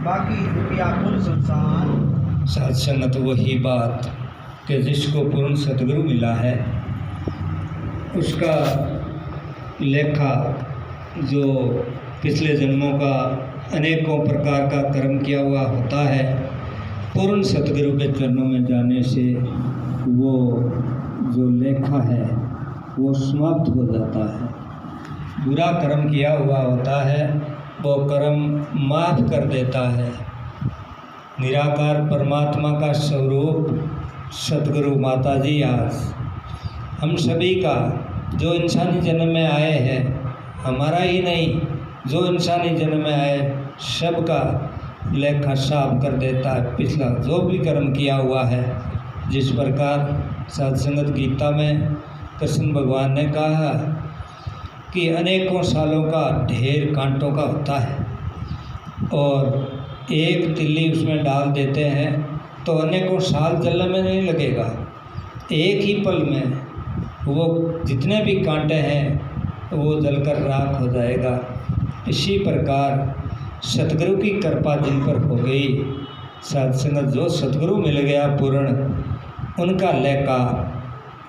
बाकी दुनिया कुल संसार। साथ संगत वही बात कि जिसको पूर्ण सतगुरु मिला है उसका लेखा जो पिछले जन्मों का अनेकों प्रकार का कर्म किया हुआ होता है, पूर्ण सतगुरु के चरणों में जाने से वो जो लेखा है वो समाप्त हो जाता है। बुरा कर्म किया हुआ होता है वो कर्म माफ़ कर देता है। निराकार परमात्मा का स्वरूप सतगुरु माता जी आज हम सभी का जो इंसानी जन्म में आए हैं, हमारा ही नहीं, जो इंसानी जन्म में आए सबका लेखा साफ कर देता है। पिछला जो भी कर्म किया हुआ है, जिस प्रकार सत्संगत गीता में कृष्ण भगवान ने कहा कि अनेकों सालों का ढेर कांटों का होता है और एक तिल्ली उसमें डाल देते हैं तो अनेकों साल जलने में नहीं लगेगा, एक ही पल में वो जितने भी कांटे हैं वो जलकर राख हो जाएगा। इसी प्रकार सतगुरु की कृपा जिन पर हो गई, सत्संगत जो सतगुरु मिल गया पूर्ण, उनका लेखा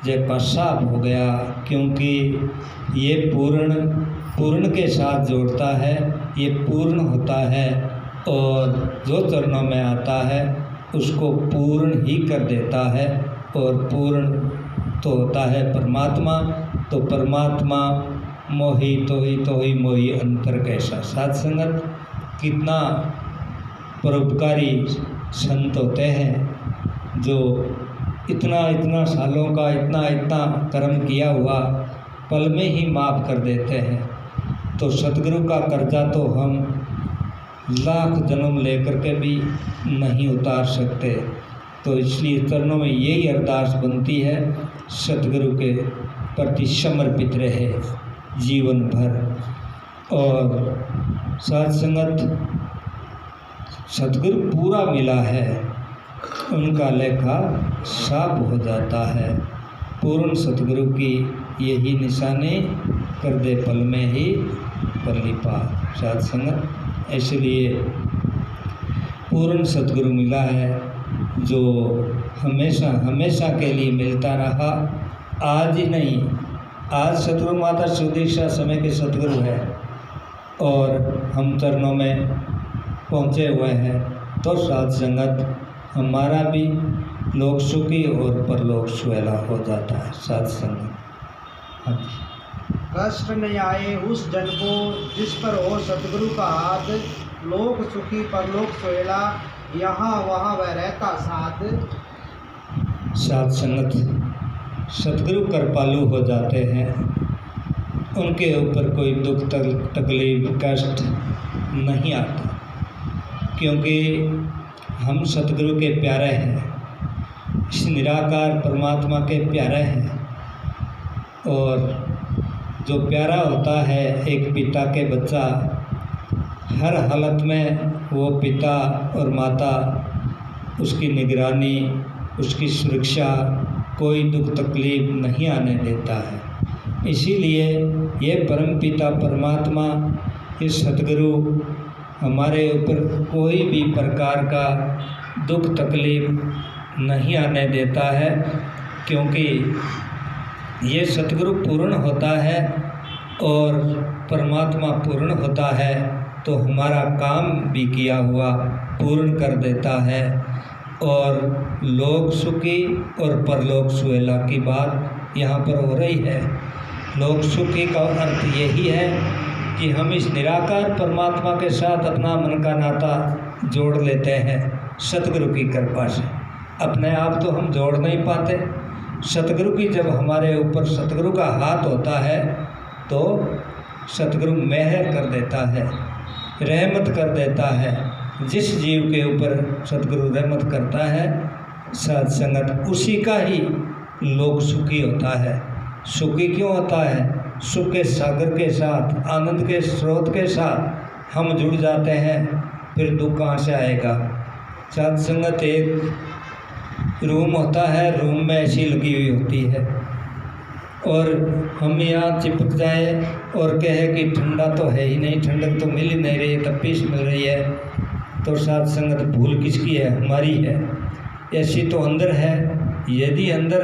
जैसा साफ हो गया, क्योंकि ये पूर्ण के साथ जोड़ता है, ये पूर्ण होता है और जो चरणों में आता है उसको पूर्ण ही कर देता है। और पूर्ण तो होता है परमात्मा, तो परमात्मा मोही तो ही मोही अंतर कैसा। सत्संगत कितना परोपकारी संत होते हैं जो इतना सालों का इतना कर्म किया हुआ पल में ही माफ़ कर देते हैं। तो सतगुरु का कर्जा तो हम लाख जन्म लेकर के भी नहीं उतार सकते। तो इसलिए चरणों में यही अरदास बनती है, सतगुरु के प्रति समर्पित रहे जीवन भर। और सत्संगत सतगुरु पूरा मिला है, उनका लेखा साफ हो जाता है। पूर्ण सतगुरु की यही निशानी कर दे पल में ही पल्ली पार। सत्संगत इसलिए पूर्ण सतगुरु मिला है जो हमेशा हमेशा के लिए मिलता रहा। आज ही नहीं, आज सतगुरु माता सुदीक्षा समय के सतगुरु है और हम चरणों में पहुँचे हुए हैं। तो सत्संगत हमारा भी लोक सुखी और परलोक सुहेला हो जाता है। सत्संगत कष्ट नहीं आए उस जन को जिस पर हो सतगुरु का हाथ, लोक सुखी परलोक सुहेला, यहाँ वहाँ वह रहता साथ। सत्संगत सतगुरु कृपालु हो जाते हैं, उनके ऊपर कोई दुख तकलीफ कष्ट नहीं आता, क्योंकि हम सतगुरु के प्यारे हैं, इस निराकार परमात्मा के प्यारे हैं। और जो प्यारा होता है एक पिता के बच्चा, हर हालत में वो पिता और माता उसकी निगरानी, उसकी सुरक्षा, कोई दुख तकलीफ नहीं आने देता है। इसीलिए ये परम पिता परमात्मा, ये सतगुरु हमारे ऊपर कोई भी प्रकार का दुख तकलीफ नहीं आने देता है, क्योंकि ये सतगुरु पूर्ण होता है और परमात्मा पूर्ण होता है। तो हमारा काम भी किया हुआ पूर्ण कर देता है। और लोक सुखी और परलोक सुहेला की बात यहाँ पर हो रही है। लोक सुखी का अर्थ यही है कि हम इस निराकार परमात्मा के साथ अपना मन का नाता जोड़ लेते हैं सतगुरु की कृपा से। अपने आप तो हम जोड़ नहीं पाते। सतगुरु की जब हमारे ऊपर सतगुरु का हाथ होता है तो सतगुरु मेहर कर देता है, रहमत कर देता है। जिस जीव के ऊपर सतगुरु रहमत करता है, सत्संगत उसी का ही लोक सुखी होता है। सुखी क्यों होता है? सुख के सागर के साथ, आनंद के स्रोत के साथ हम जुड़ जाते हैं, फिर दुख कहाँ से आएगा। सत्संगत एक रूम होता है, रूम में ऐसी लगी हुई होती है और हम यहाँ चिपक जाए और कहे कि ठंडा तो है ही नहीं, ठंडक तो मिल ही नहीं रही है, तपिश मिल रही है, तो साथ संगत भूल किसकी है? हमारी है। ऐसी तो अंदर है, यदि अंदर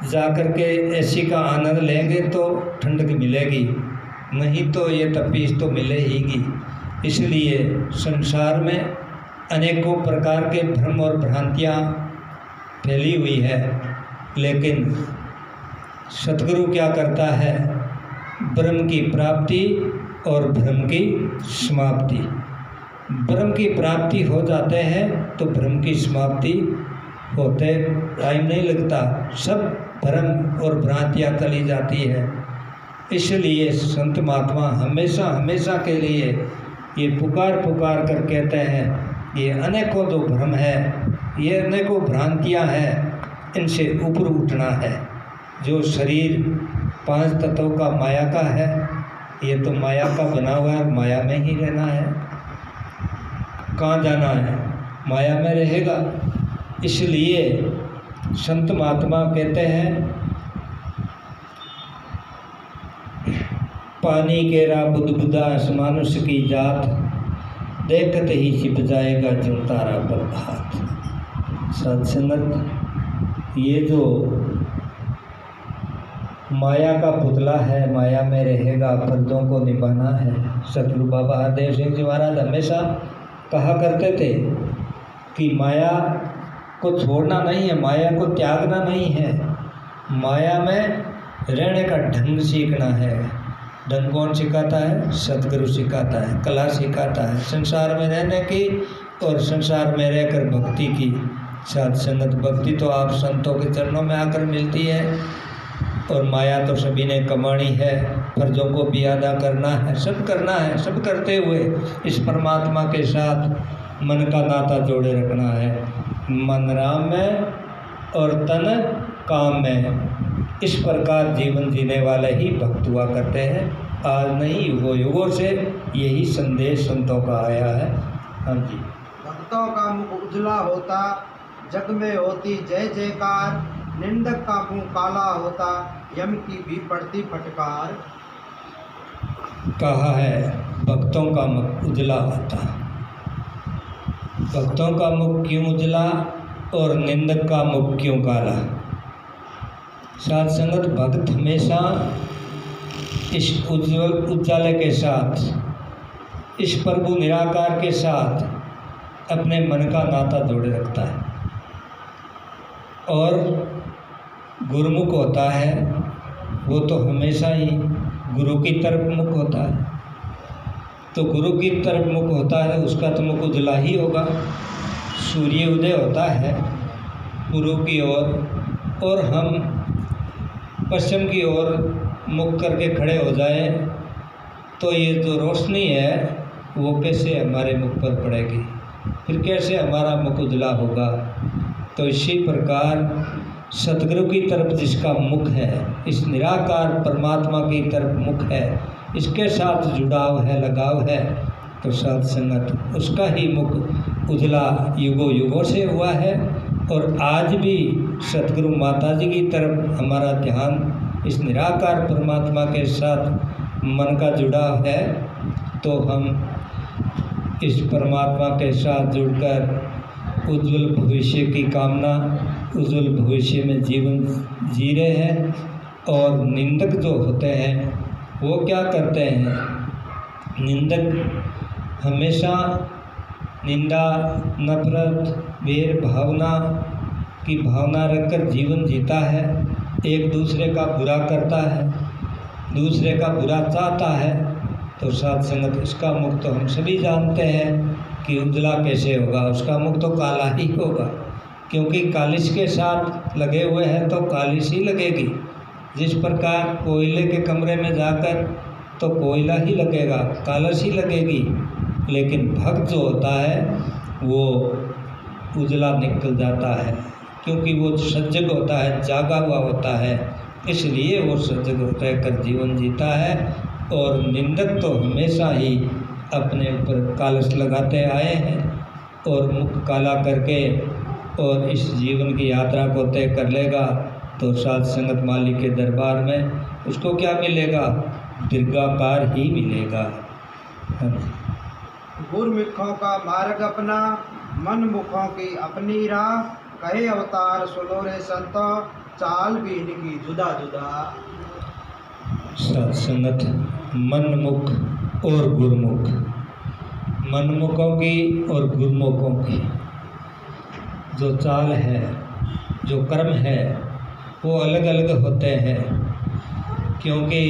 जा कर के ऐसी का आनंद लेंगे तो ठंडक मिलेगी, नहीं तो ये तपीस तो मिले हीगी। इसलिए संसार में अनेकों प्रकार के भ्रम और भ्रांतियाँ फैली हुई है, लेकिन सतगुरु क्या करता है? ब्रह्म की प्राप्ति और भ्रम की समाप्ति। ब्रह्म की प्राप्ति हो जाते हैं तो भ्रम की समाप्ति होते टाइम नहीं लगता, सब भ्रम और भ्रांतियाँ चली जाती है। इसलिए संत महात्मा हमेशा हमेशा के लिए ये पुकार पुकार कर कहते हैं, ये अनेकों जो भ्रम है, ये अनेकों भ्रांतियाँ हैं, इनसे ऊपर उठना है। जो शरीर 5 तत्वों का माया का है, ये तो माया का बना हुआ है, माया में ही रहना है। कहाँ जाना है? माया में रहेगा। इसलिए संत महात्मा कहते हैं, पानी केरा बुदबुदा मानुष की जात, देखत ही छिप जाएगा जो तारा पर हाथ। सत्संगत, ये जो माया का पुतला है, माया में रहेगा, फर्जों को निभाना है। सतगुरु बाबा हरदेव सिंह जी महाराज हमेशा कहा करते थे कि माया को छोड़ना नहीं है, माया को त्यागना नहीं है, माया में रहने का ढंग सीखना है। ढंग कौन सिखाता है? सतगुरु सिखाता है, कला सिखाता है संसार में रहने की और संसार में रहकर भक्ति की। साथ संगत भक्ति तो आप संतों के चरणों में आकर मिलती है, और माया तो सभी ने कमानी है, फर्जों को भी अदा करना है, सब करना है। सब करते हुए इस परमात्मा के साथ मन का नाता जोड़े रखना है। मन राम में और तन काम में, इस प्रकार जीवन जीने वाले ही भक्त हुआ करते हैं। आज नहीं, युगों युगों से यही संदेश संतों का आया है। हाँ जी। भक्तों का मुख उजला होता, जग में होती जय जयकार, निंदक का मुंह काला होता, यम की भी पड़ती फटकार। कहा है भक्तों का मुख उजला होता। भक्तों का मुख क्यों उजला और निंदक का मुख क्यों काला? साथ संगत, भक्त हमेशा इस उज्ज्वल उजाले के साथ, इस प्रभु निराकार के साथ अपने मन का नाता जोड़े रखता है, और गुरुमुख होता है वो तो हमेशा ही गुरु की तरफ मुख होता है। तो गुरु की तरफ मुख होता है, उसका तो मुख उजला ही होगा। सूर्य उदय होता है पूर्व की ओर और हम पश्चिम की ओर मुख करके खड़े हो जाए तो ये जो रोशनी है वो कैसे हमारे मुख पर पड़ेगी, फिर कैसे हमारा मुख उजला होगा। तो इसी प्रकार सतगुरु की तरफ जिसका मुख है, इस निराकार परमात्मा की तरफ मुख है, इसके साथ जुड़ाव है, लगाव है, तो साथ संगत उसका ही मुख उजला युगों युगों से हुआ है। और आज भी सतगुरु माता जी की तरफ हमारा ध्यान इस निराकार परमात्मा के साथ मन का जुड़ाव है, तो हम इस परमात्मा के साथ जुड़कर उज्जवल भविष्य की कामना, उज्जवल भविष्य में जीवन जी रहे हैं। और निंदक जो होते हैं वो क्या करते हैं? निंदक हमेशा निंदा, नफरत, वेर भावना की भावना रखकर जीवन जीता है, एक दूसरे का बुरा करता है, दूसरे का बुरा चाहता है। तो साथ संगत, इसका मुख तो हम सभी जानते हैं कि उजला कैसे होगा, उसका मुख तो काला ही होगा, क्योंकि कालिश के साथ लगे हुए हैं तो कालिश ही लगेगी। जिस प्रकार कोयले के कमरे में जाकर तो कोयला ही लगेगा, कालश ही लगेगी, लेकिन भक्त जो होता है वो उजला निकल जाता है, क्योंकि वो सजग होता है, जागा हुआ होता है, इसलिए वो सजग रहकर जीवन जीता है। और निंदक तो हमेशा ही अपने ऊपर कालश लगाते आए हैं और मुख काला करके और इस जीवन की यात्रा को तय कर लेगा तो साथ संगत मालिक के दरबार में उसको क्या मिलेगा? दीर्घाकार ही मिलेगा। गुरमुखों का मार्ग अपना, मन मुखों की अपनी राह, कहे अवतार सुनो रे संतो, चाल भी इनकी जुदा जुदा। सत्संगत मनमुख और गुरमुख, मनमुखों की और गुरमुखों की जो चाल है, जो कर्म है, वो अलग अलग होते हैं। क्योंकि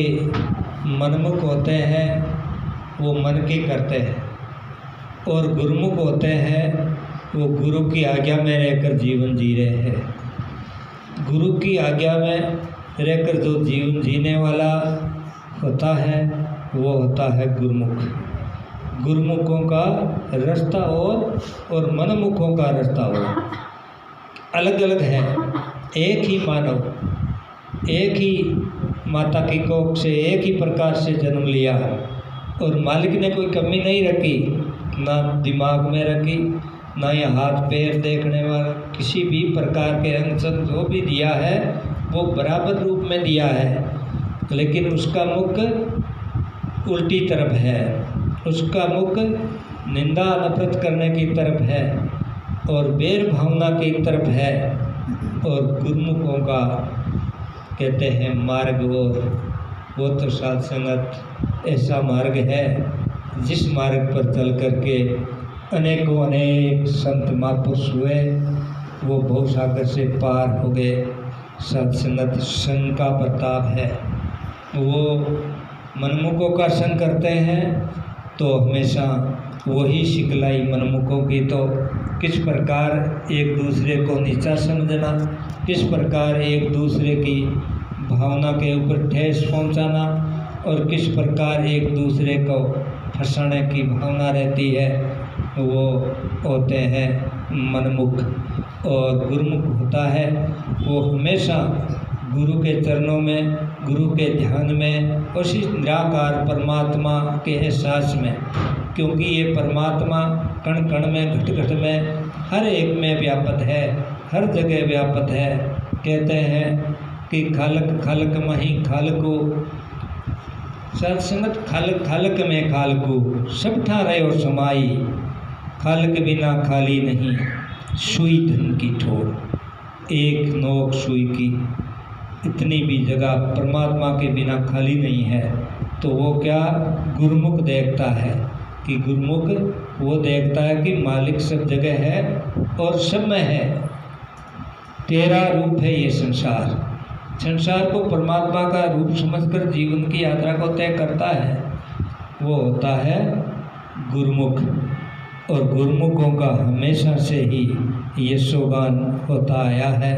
मनमुख होते हैं वो मन की करते हैं, और गुरमुख होते हैं वो गुरु की आज्ञा में रहकर जीवन जी रहे हैं। गुरु की आज्ञा में रहकर जो जीवन जीने वाला होता है वो होता है गुरमुख। गुरमुखों का रास्ता और मनमुखों का रास्ता और अलग अलग है। एक ही मानव, एक ही माता की कोख से एक ही प्रकार से जन्म लिया, और मालिक ने कोई कमी नहीं रखी, ना दिमाग में रखी, ना ये हाथ पैर देखने वाला किसी भी प्रकार के अंग संग जो भी दिया है वो बराबर रूप में दिया है। लेकिन उसका मुख उल्टी तरफ है, उसका मुख निंदा नफरत करने की तरफ है और बैर भावना की तरफ है। और गुरमुखों का कहते हैं मार्ग, और वो तो साध संगत ऐसा मार्ग है जिस मार्ग पर चल करके अनेकों अनेक संत महापुरुष हुए, वो भवसागर से पार हो गए। साध संगत संग का प्रताप है। वो मनमुखों का संग करते हैं तो हमेशा वही सिखलाई मनमुखों की, तो किस प्रकार एक दूसरे को नीचा समझना, किस प्रकार एक दूसरे की भावना के ऊपर ठेस पहुंचाना, और किस प्रकार एक दूसरे को फंसाने की भावना रहती है, वो होते हैं मनमुख। और गुरुमुख होता है वो हमेशा गुरु के चरणों में, गुरु के ध्यान में, उसी निराकार परमात्मा के एहसास में, क्योंकि ये परमात्मा कण कण में, घट घट में, हर एक में व्यापक है, हर जगह व्यापक है। कहते हैं कि खालक खालक मही खालको, सत्संगत खालक खालक में खालको, सब ठारे और समाई, खालक बिना खाली नहीं, सुई धन की ठोर। एक नोक सुई की इतनी भी जगह परमात्मा के बिना खाली नहीं है। तो वो क्या गुरुमुख देखता है कि गुरुमुख वो देखता है कि मालिक सब जगह है और सब में है। तेरा रूप है ये संसार, संसार को परमात्मा का रूप समझकर जीवन की यात्रा को तय करता है, वो होता है गुरुमुख। और गुरुमुखों का हमेशा से ही यशोगान होता आया है,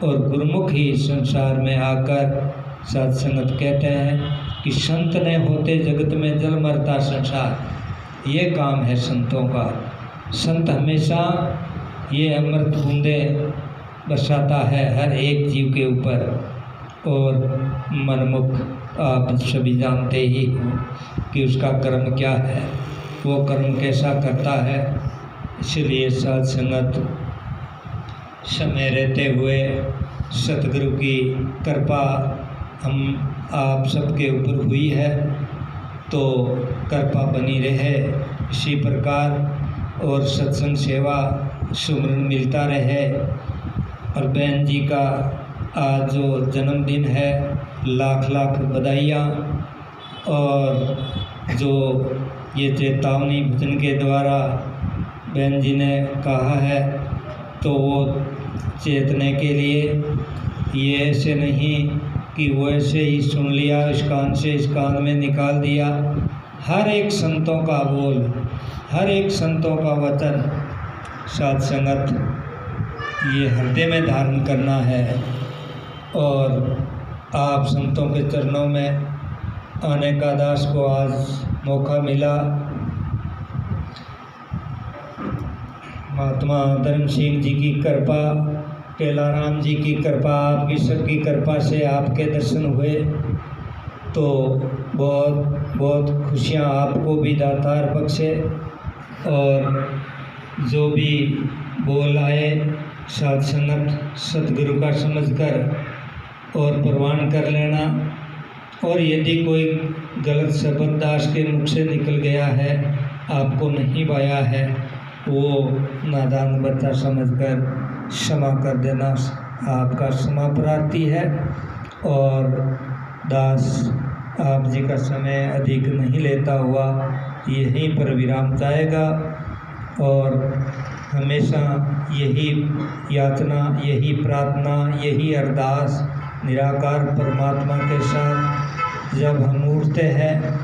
और गुरुमुख ही संसार में आकर सत्संगत कहते हैं कि संत ने होते जगत में जल मरता संसार। ये काम है संतों का। संत हमेशा ये अमृत बूंदें बरसाता है हर एक जीव के ऊपर। और मनमुख आप सभी जानते ही हो कि उसका कर्म क्या है, वो कर्म कैसा करता है। इसलिए साध संगत समय रहते हुए सतगुरु की कृपा हम आप सबके ऊपर हुई है, तो कृपा बनी रहे इसी प्रकार, और सत्संग सेवा सुमरन मिलता रहे। और बहन जी का आज जो जन्मदिन है, लाख लाख बधाइयाँ। और जो ये चेतावनी भजन के द्वारा बहन जी ने कहा है, तो वो चेतने के लिए, ये ऐसे नहीं कि वो ऐसे ही सुन लिया, इस कान से इस कान में निकाल दिया। हर एक संतों का बोल, हर एक संतों का वचन साध संगत ये हृदय में धारण करना है। और आप संतों के चरणों में आने का दास को आज मौका मिला। महात्मा धर्म सिंह जी की कृपा, केलाराम जी की कृपा, आपकी सबकी कृपा से आपके दर्शन हुए, तो बहुत बहुत खुशियाँ आपको भी दातार बख्शे। और जो भी बोल आए साध संगत सतगुरु का समझकर और प्रवान कर लेना। और यदि कोई गलत शब्द दास के मुख से निकल गया है आपको नहीं पाया है वो नादान बच्चा समझकर क्षमा कर देना आपका समाप्रार्थी है। और दास आप जी का समय अधिक नहीं लेता हुआ यहीं पर विराम चाहेगा और हमेशा यही याचना, यही प्रार्थना, यही अरदास निराकार परमात्मा के साथ जब हम उठते हैं,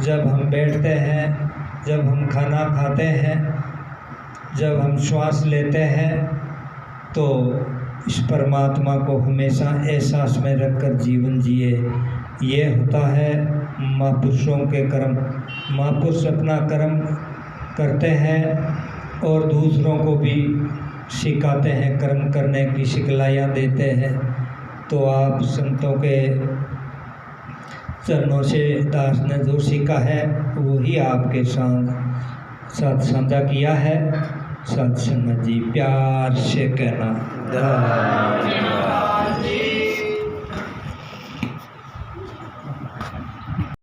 जब हम बैठते हैं, जब हम खाना खाते हैं, जब हम श्वास लेते हैं, तो इस परमात्मा को हमेशा एहसास में रखकर जीवन जिए। ये होता है महापुरुषों के कर्म। महापुरुष अपना कर्म करते हैं और दूसरों को भी सिखाते हैं, कर्म करने की सिखलाइयाँ देते हैं। तो आप संतों के चरणों से दास ने जो सीखा है वही आपके साथ साझा किया है। सत्संग जी प्यार से कहना।